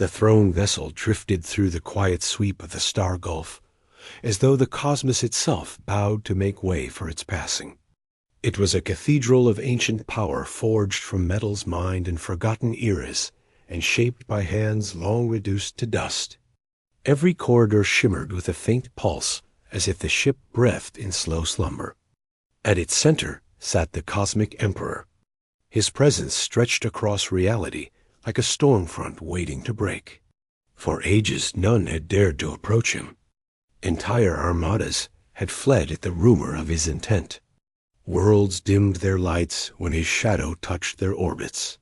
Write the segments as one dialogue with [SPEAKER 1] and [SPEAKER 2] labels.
[SPEAKER 1] The throne vessel drifted through the quiet sweep of the star gulf, as though the cosmos itself bowed to make way for its passing. It was a cathedral of ancient power forged from metals mined in forgotten eras and shaped by hands long reduced to dust. Every corridor shimmered with a faint pulse, as if the ship breathed in slow slumber. At its center sat the cosmic emperor. His presence stretched across reality like a storm front waiting to break. For ages none had dared to approach him. Entire armadas had fled at the rumor of his intent. Worlds dimmed their lights when his shadow touched their orbits.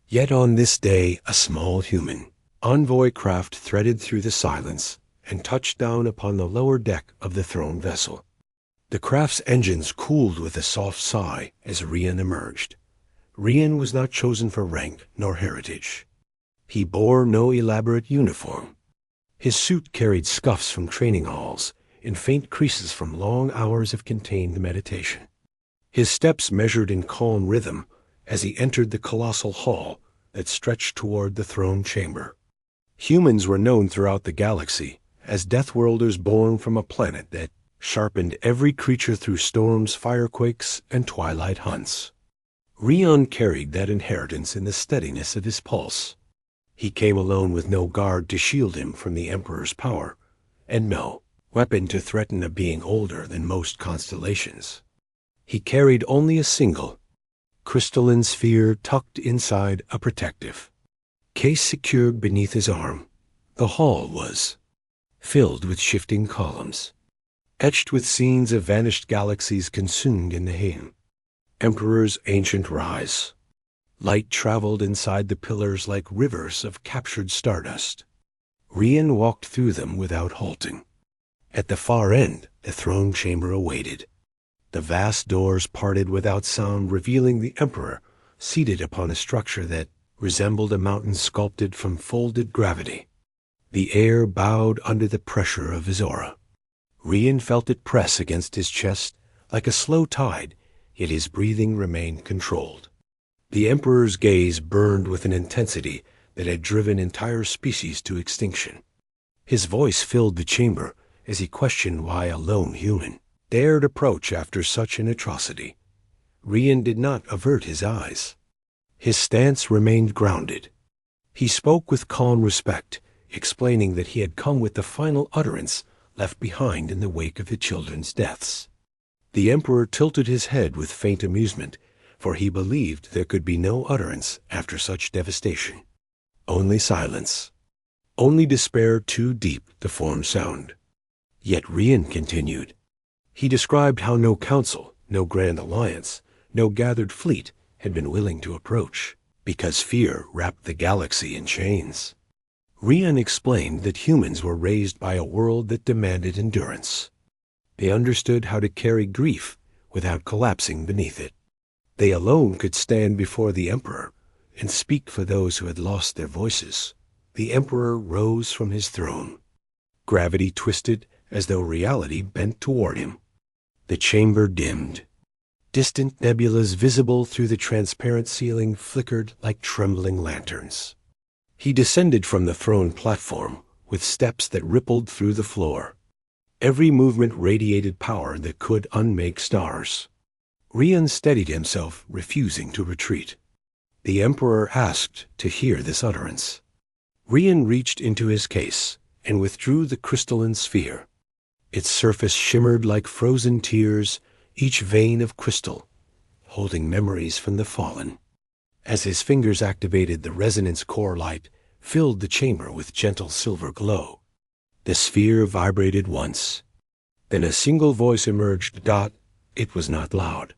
[SPEAKER 1] Yet on this day a small human envoy craft threaded through the silence and touched down upon the lower deck of the throne vessel. The craft's engines cooled with a soft sigh as Rian emerged. Rian was not chosen for rank nor heritage. He bore no elaborate uniform. His suit carried scuffs from training halls and faint creases from long hours of contained meditation. His steps measured in calm rhythm as he entered the colossal hall that stretched toward the throne chamber. Humans were known throughout the galaxy as Deathworlders born from a planet that sharpened every creature through storms, firequakes, and twilight hunts. Rian carried that inheritance in the steadiness of his pulse. He came alone with no guard to shield him from the Emperor's power, and no weapon to threaten a being older than most constellations. He carried only a single, crystalline sphere tucked inside a protective case secured beneath his arm. The hall was filled with shifting columns, etched with scenes of vanished galaxies consumed in the hail. Emperor's ancient rise. Light traveled inside the pillars like rivers of captured stardust. Rian walked through them without halting. At the far end, the throne chamber awaited. The vast doors parted without sound, revealing the Emperor seated upon a structure that resembled a mountain sculpted from folded gravity. The air bowed under the pressure of his aura. Rian felt it press against his chest like a slow tide, yet his breathing remained controlled. The Emperor's gaze burned with an intensity that had driven entire species to extinction. His voice filled the chamber as he questioned why a lone human dared approach after such an atrocity. Rian did not avert his eyes. His stance remained grounded. He spoke with calm respect, explaining that he had come with the final utterance left behind in the wake of the children's deaths. The Emperor tilted his head with faint amusement, for he believed there could be no utterance after such devastation. Only silence. Only despair too deep to form sound. Yet Rian continued. He described how no council, no grand alliance, no gathered fleet had been willing to approach, because fear wrapped the galaxy in chains. Rian explained that humans were raised by a world that demanded endurance. They understood how to carry grief without collapsing beneath it. They alone could stand before the Emperor and speak for those who had lost their voices. The Emperor rose from his throne. Gravity twisted as though reality bent toward him. The chamber dimmed. Distant nebulas visible through the transparent ceiling flickered like trembling lanterns. He descended from the throne platform with steps that rippled through the floor. Every movement radiated power that could unmake stars. Rian steadied himself, refusing to retreat. The Emperor asked to hear this utterance. Rian reached into his case and withdrew the crystalline sphere. Its surface shimmered like frozen tears, each vein of crystal, holding memories from the fallen. As his fingers activated, the resonance core light filled the chamber with gentle silver glow. The sphere vibrated once. Then a single voice emerged. It was not loud.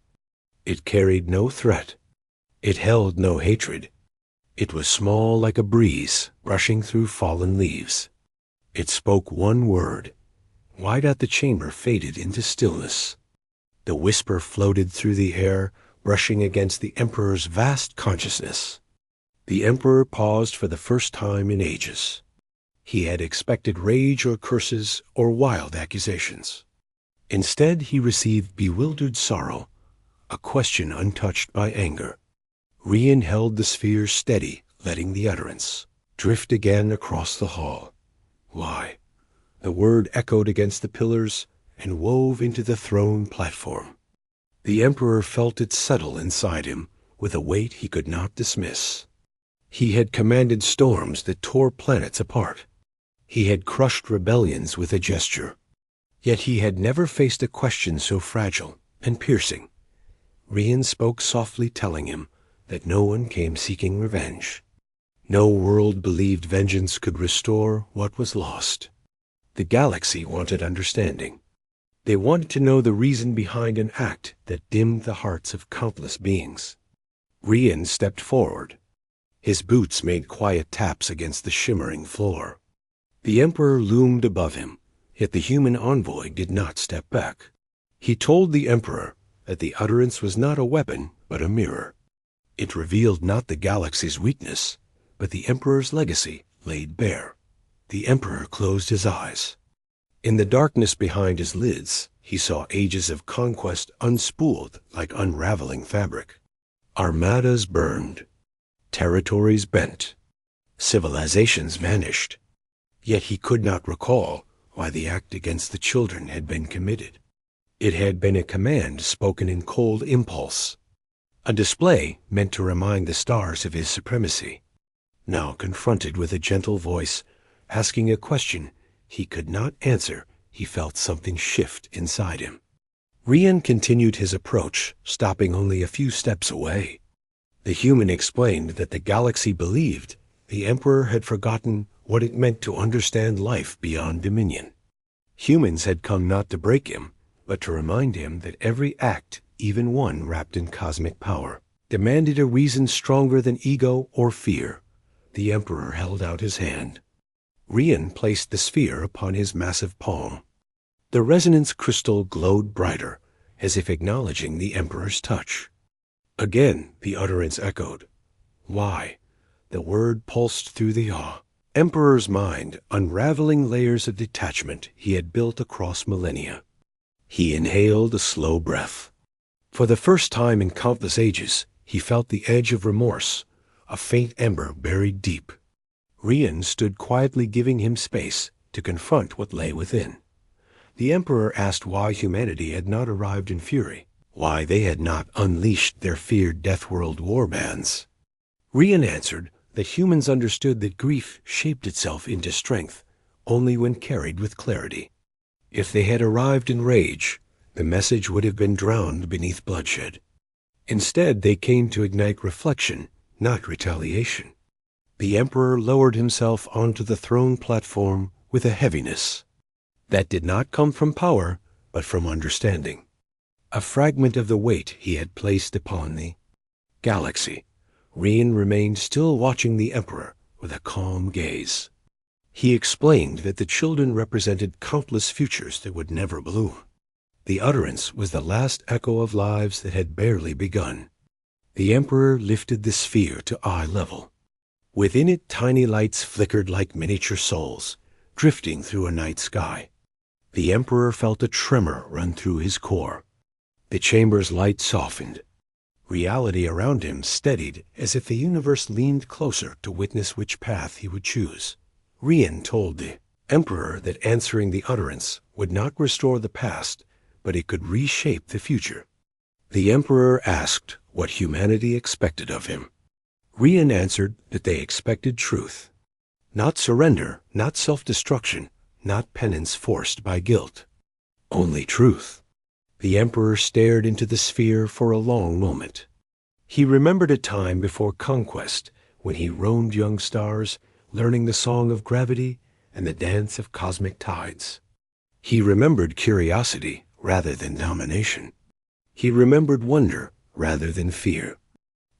[SPEAKER 1] It carried no threat. It held no hatred. It was small like a breeze rushing through fallen leaves. It spoke one word. Wide out the chamber faded into stillness. The whisper floated through the air, brushing against the Emperor's vast consciousness. The Emperor paused for the first time in ages. He had expected rage or curses or wild accusations. Instead, he received bewildered sorrow, a question untouched by anger. Rian held the sphere steady, letting the utterance drift again across the hall. Why? The word echoed against the pillars and wove into the throne platform. The Emperor felt it settle inside him with a weight he could not dismiss. He had commanded storms that tore planets apart. He had crushed rebellions with a gesture. Yet he had never faced a question so fragile and piercing. Rian spoke softly, telling him that no one came seeking revenge. No world believed vengeance could restore what was lost. The galaxy wanted understanding. They wanted to know the reason behind an act that dimmed the hearts of countless beings. Rian stepped forward. His boots made quiet taps against the shimmering floor. The Emperor loomed above him, yet the human envoy did not step back. He told the Emperor that the Utterance was not a weapon, but a mirror. It revealed not the galaxy's weakness, but the Emperor's legacy laid bare. The Emperor closed his eyes. In the darkness behind his lids, he saw ages of conquest unspooled like unraveling fabric. Armadas burned. Territories bent. Civilizations vanished. Yet he could not recall why the act against the children had been committed. It had been a command spoken in cold impulse, a display meant to remind the stars of his supremacy. Now confronted with a gentle voice, asking a question he could not answer, he felt something shift inside him. Rian continued his approach, stopping only a few steps away. The human explained that the galaxy believed the Emperor had forgotten what it meant to understand life beyond dominion. Humans had come not to break him, but to remind him that every act, even one wrapped in cosmic power, demanded a reason stronger than ego or fear. The Emperor held out his hand. Rian placed the sphere upon his massive palm. The resonance crystal glowed brighter, as if acknowledging the Emperor's touch. Again the utterance echoed. Why? The word pulsed through the awe. Emperor's mind unraveling layers of detachment he had built across millennia. He inhaled a slow breath. For the first time in countless ages, he felt the edge of remorse, a faint ember buried deep. Rian stood quietly, giving him space to confront what lay within. The Emperor asked why humanity had not arrived in fury, why they had not unleashed their feared death-world warbands. Rian answered that humans understood that grief shaped itself into strength only when carried with clarity. If they had arrived in rage, the message would have been drowned beneath bloodshed. Instead, they came to ignite reflection, not retaliation. The Emperor lowered himself onto the throne platform with a heaviness that did not come from power, but from understanding. A fragment of the weight he had placed upon the galaxy. Rian remained still, watching the Emperor with a calm gaze. He explained that the children represented countless futures that would never bloom. The Utterance was the last echo of lives that had barely begun. The Emperor lifted the sphere to eye level. Within it, tiny lights flickered like miniature souls, drifting through a night sky. The Emperor felt a tremor run through his core. The chamber's light softened. Reality around him steadied, as if the universe leaned closer to witness which path he would choose. Rian told the Emperor that answering the Utterance would not restore the past, but it could reshape the future. The Emperor asked what humanity expected of him. Rian answered that they expected truth. Not surrender, not self-destruction, not penance forced by guilt. Only truth. The Emperor stared into the sphere for a long moment. He remembered a time before conquest when he roamed young stars, learning the song of gravity and the dance of cosmic tides. He remembered curiosity rather than domination. He remembered wonder rather than fear.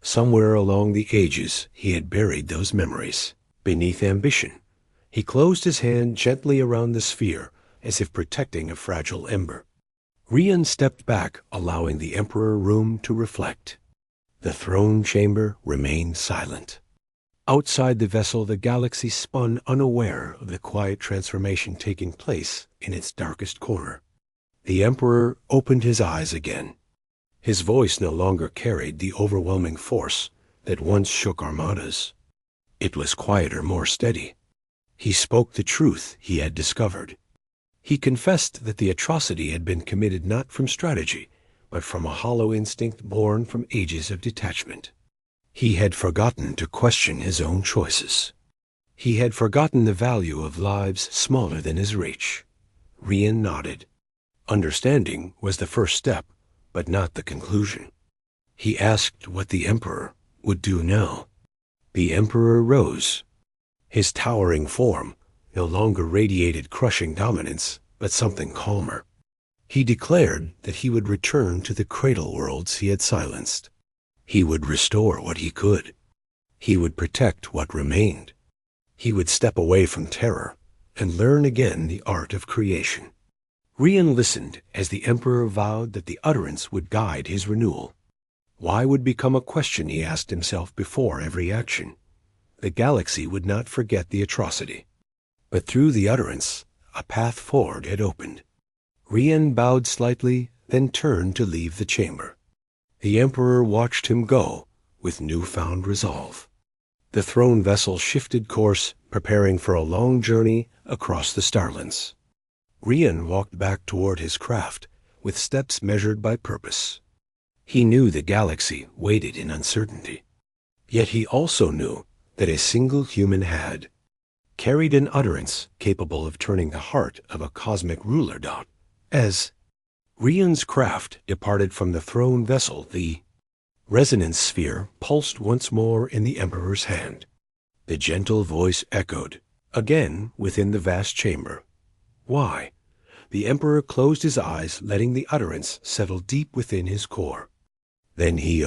[SPEAKER 1] Somewhere along the ages he had buried those memories. Beneath ambition, he closed his hand gently around the sphere as if protecting a fragile ember. Rian stepped back, allowing the Emperor room to reflect. The throne chamber remained silent. Outside the vessel, the galaxy spun, unaware of the quiet transformation taking place in its darkest corner. The Emperor opened his eyes again. His voice no longer carried the overwhelming force that once shook armadas. It was quieter, more steady. He spoke the truth he had discovered. He confessed that the atrocity had been committed not from strategy, but from a hollow instinct born from ages of detachment. He had forgotten to question his own choices. He had forgotten the value of lives smaller than his reach. Rian nodded. Understanding was the first step, but not the conclusion. He asked what the Emperor would do now. The Emperor rose. His towering form no longer radiated crushing dominance, but something calmer. He declared that he would return to the cradle worlds he had silenced. He would restore what he could. He would protect what remained. He would step away from terror and learn again the art of creation. Rian listened as the Emperor vowed that the Utterance would guide his renewal. Why would become a question he asked himself before every action. The galaxy would not forget the atrocity. But through the Utterance, a path forward had opened. Rian bowed slightly, then turned to leave the chamber. The Emperor watched him go with newfound resolve. The throne vessel shifted course, preparing for a long journey across the starlands. Rian walked back toward his craft, with steps measured by purpose. He knew the galaxy waited in uncertainty. Yet he also knew that a single human had carried an utterance capable of turning the heart of a cosmic ruler. As Rian's craft departed from the throne vessel, the resonance sphere pulsed once more in the Emperor's hand. The gentle voice echoed, again within the vast chamber. Why? The Emperor closed his eyes, letting the utterance settle deep within his core. Then he